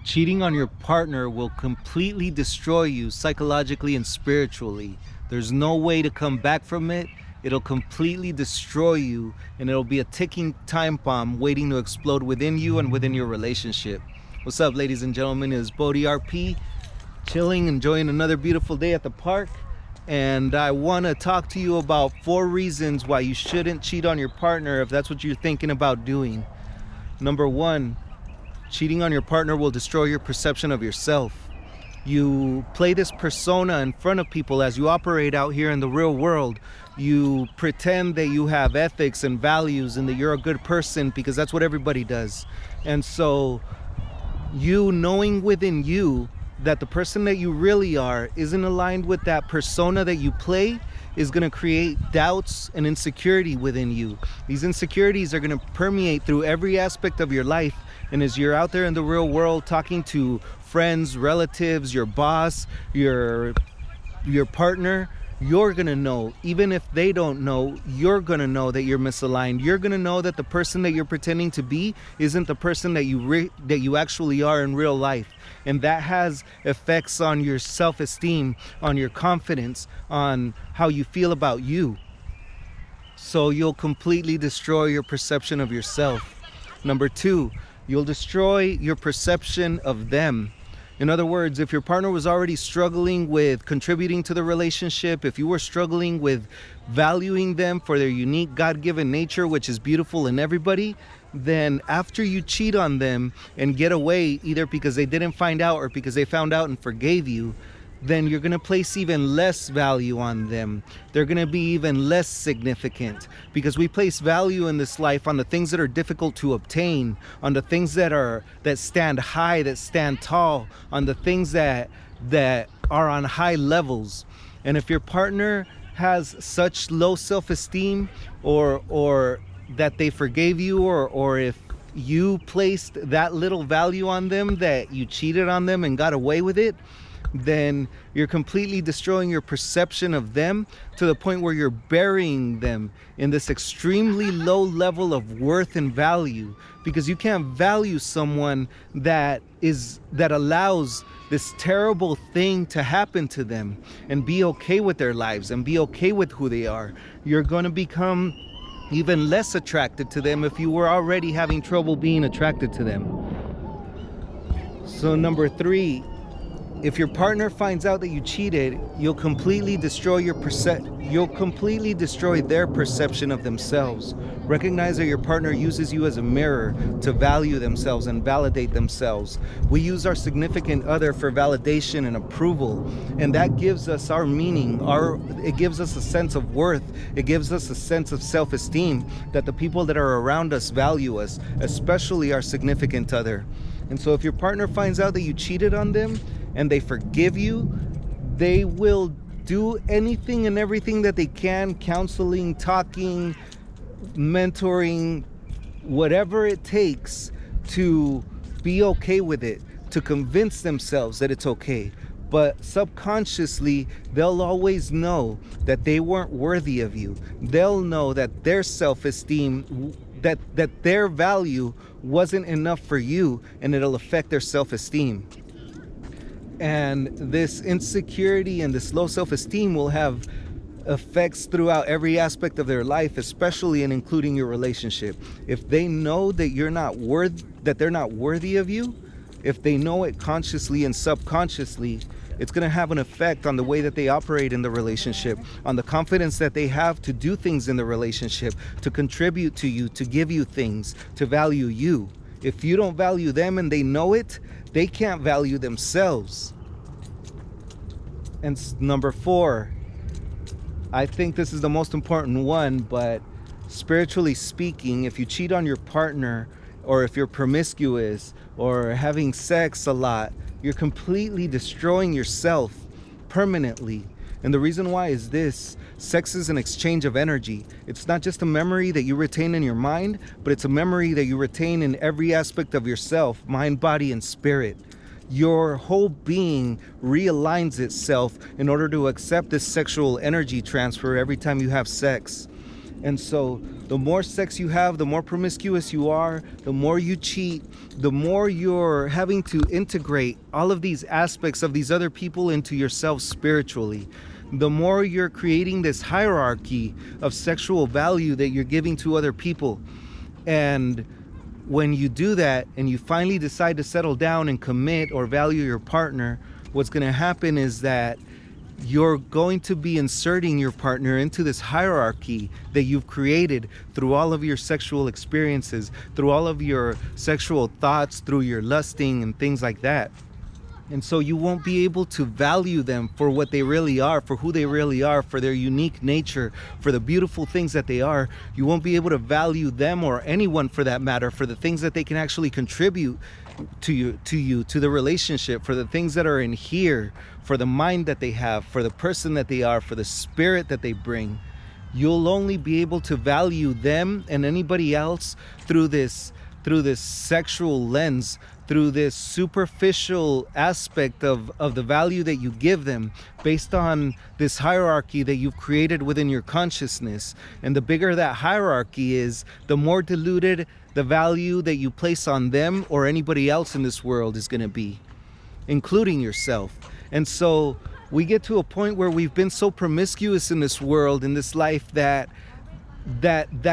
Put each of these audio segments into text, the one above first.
Cheating on your partner will completely destroy you psychologically and spiritually. There's no way to come back from it. It'll completely destroy you, and it'll be a ticking time bomb waiting to explode within you and within your relationship. What's up, ladies and gentlemen? It's Bodhi RP, chilling, enjoying another beautiful day at the park. And I want to talk to you about 4 reasons why you shouldn't cheat on your partner if that's what you're thinking about doing. Number 1, cheating on your partner will destroy your perception of yourself. You play this persona in front of people as you operate out here in the real world. You pretend that you have ethics and values and that you're a good person because that's what everybody does. And so you knowing within you that the person that you really are isn't aligned with that persona that you play is going to create doubts and insecurity within you. These insecurities are going to permeate through every aspect of your life. And as you're out there in the real world talking to friends, relatives, your boss, your partner, you're gonna know. Even if they don't know, you're gonna know that you're misaligned. You're gonna know that the person that you're pretending to be isn't the person that you actually are in real life. And that has effects on your self-esteem, on your confidence, on how you feel about you. So you'll completely destroy your perception of yourself. Number 2, you'll destroy your perception of them. In other words, if your partner was already struggling with contributing to the relationship, if you were struggling with valuing them for their unique God-given nature, which is beautiful in everybody, then after you cheat on them and get away, either because they didn't find out or because they found out and forgave you, then you're going to place even less value on them. They're going to be even less significant, because we place value in this life on the things that are difficult to obtain, on the things that stand high, that stand tall, on the things that are on high levels. And if your partner has such low self-esteem, or that they forgave you, or if you placed that little value on them that you cheated on them and got away with it, then you're completely destroying your perception of them to the point where you're burying them in this extremely low level of worth and value, because you can't value someone that allows this terrible thing to happen to them and be okay with their lives and be okay with who they are. You're going to become even less attracted to them if you were already having trouble being attracted to them. So number 3, if your partner finds out that you cheated, you'll completely destroy their perception of themselves. Recognize that your partner uses you as a mirror to value themselves and validate themselves. We use our significant other for validation and approval, and that gives us our meaning. It gives us a sense of worth. It gives us a sense of self-esteem that the people that are around us value us, especially our significant other. And so if your partner finds out that you cheated on them and they forgive you, they will do anything and everything that they can, counseling, talking, mentoring, whatever it takes to be okay with it, to convince themselves that it's okay. But subconsciously, they'll always know that they weren't worthy of you. They'll know that their self-esteem, that their value wasn't enough for you, and it'll affect their self-esteem. And this insecurity and this low self-esteem will have effects throughout every aspect of their life, especially and including your relationship. If they know that they're not worthy of you, if they know it consciously and subconsciously, it's going to have an effect on the way that they operate in the relationship, on the confidence that they have to do things in the relationship, to contribute to you, to give you things, to value you. If you don't value them and they know it, they can't value themselves. And number 4, I think this is the most important one, but spiritually speaking, if you cheat on your partner, or if you're promiscuous or having sex a lot, you're completely destroying yourself permanently. And the reason why is this: sex is an exchange of energy. It's not just a memory that you retain in your mind, but it's a memory that you retain in every aspect of yourself, mind, body, and spirit. Your whole being realigns itself in order to accept this sexual energy transfer every time you have sex. And so the more sex you have, the more promiscuous you are, the more you cheat, the more you're having to integrate all of these aspects of these other people into yourself spiritually. The more you're creating this hierarchy of sexual value that you're giving to other people. And when you do that and you finally decide to settle down and commit or value your partner, what's going to happen is that you're going to be inserting your partner into this hierarchy that you've created through all of your sexual experiences, through all of your sexual thoughts, through your lusting and things like that. And so you won't be able to value them for what they really are, for who they really are, for their unique nature, for the beautiful things that they are. You won't be able to value them, or anyone for that matter, for the things that they can actually contribute to you, to the relationship, for the things that are in here, for the mind that they have, for the person that they are, for the spirit that they bring. You'll only be able to value them and anybody else through this sexual lens, through this superficial aspect of the value that you give them based on this hierarchy that you've created within your consciousness. And the bigger that hierarchy is, the more diluted the value that you place on them or anybody else in this world is going to be, including yourself. And so we get to a point where we've been so promiscuous in this world, in this life, that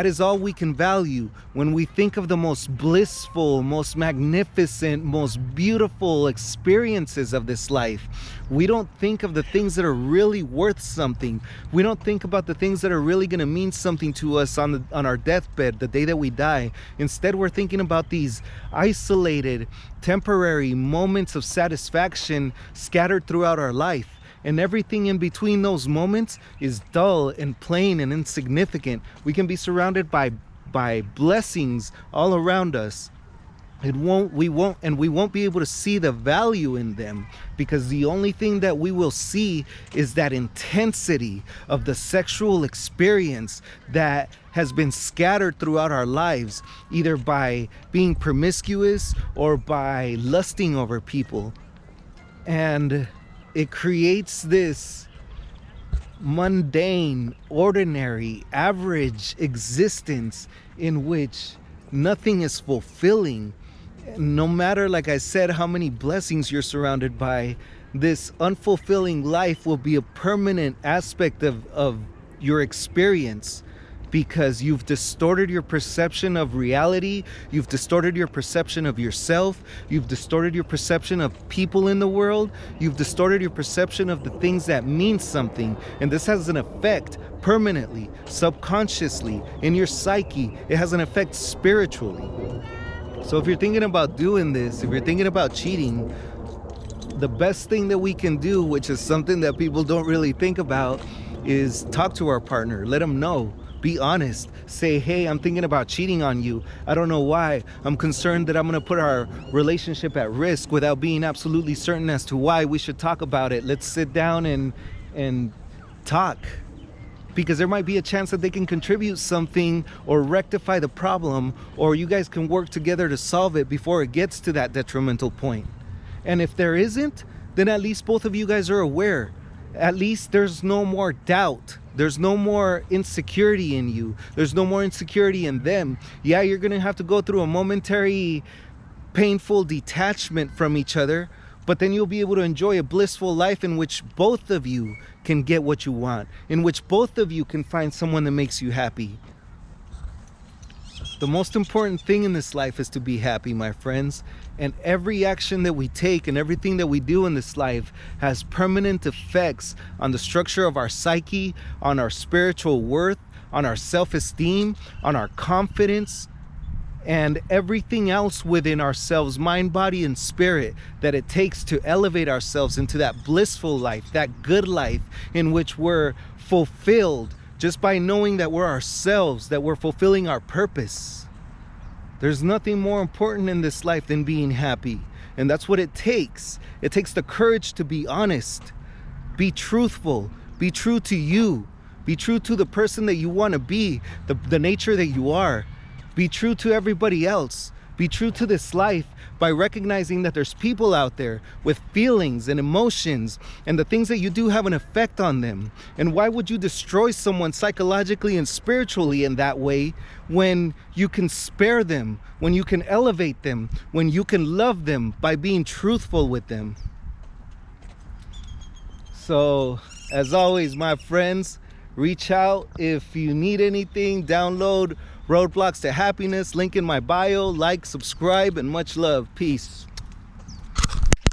is all we can value. When we think of the most blissful, most magnificent, most beautiful experiences of this life, we don't think of the things that are really worth something. We don't think about the things that are really going to mean something to us on our deathbed, the day that we die. Instead, we're thinking about these isolated, temporary moments of satisfaction scattered throughout our life. And everything in between those moments is dull and plain and insignificant. We can be surrounded by blessings all around us. We won't be able to see the value in them, because the only thing that we will see is that intensity of the sexual experience that has been scattered throughout our lives, either by being promiscuous or by lusting over people. And it creates this mundane, ordinary, average existence in which nothing is fulfilling. No matter, like I said, how many blessings you're surrounded by, this unfulfilling life will be a permanent aspect of your experience, because you've distorted your perception of reality, you've distorted your perception of yourself, you've distorted your perception of people in the world, you've distorted your perception of the things that mean something. And this has an effect permanently, subconsciously, in your psyche. It has an effect spiritually. So if you're thinking about doing this, if you're thinking about cheating, the best thing that we can do, which is something that people don't really think about, is talk to our partner, let them know. Be honest. Say, hey, I'm thinking about cheating on you. I don't know why. I'm concerned that I'm going to put our relationship at risk without being absolutely certain as to why. We should talk about it. Let's sit down and talk. Because there might be a chance that they can contribute something or rectify the problem, or you guys can work together to solve it before it gets to that detrimental point. And if there isn't, then at least both of you guys are aware. At least there's no more doubt. There's no more insecurity in you. There's no more insecurity in them. Yeah, you're going to have to go through a momentary painful detachment from each other, but then you'll be able to enjoy a blissful life in which both of you can get what you want, in which both of you can find someone that makes you happy. The most important thing in this life is to be happy, my friends. And every action that we take and everything that we do in this life has permanent effects on the structure of our psyche, on our spiritual worth, on our self-esteem, on our confidence, and everything else within ourselves, mind, body, and spirit, that it takes to elevate ourselves into that blissful life, that good life in which we're fulfilled just by knowing that we're ourselves, that we're fulfilling our purpose. There's nothing more important in this life than being happy. And that's what it takes. It takes the courage to be honest, be truthful, be true to you, be true to the person that you want to be, the nature that you are. Be true to everybody else. Be true to this life by recognizing that there's people out there with feelings and emotions, and the things that you do have an effect on them. And why would you destroy someone psychologically and spiritually in that way when you can spare them, when you can elevate them, when you can love them by being truthful with them? So, as always, my friends, reach out if you need anything. Download Roadblocks to Happiness, link in my bio. Like, subscribe, and much love. Peace.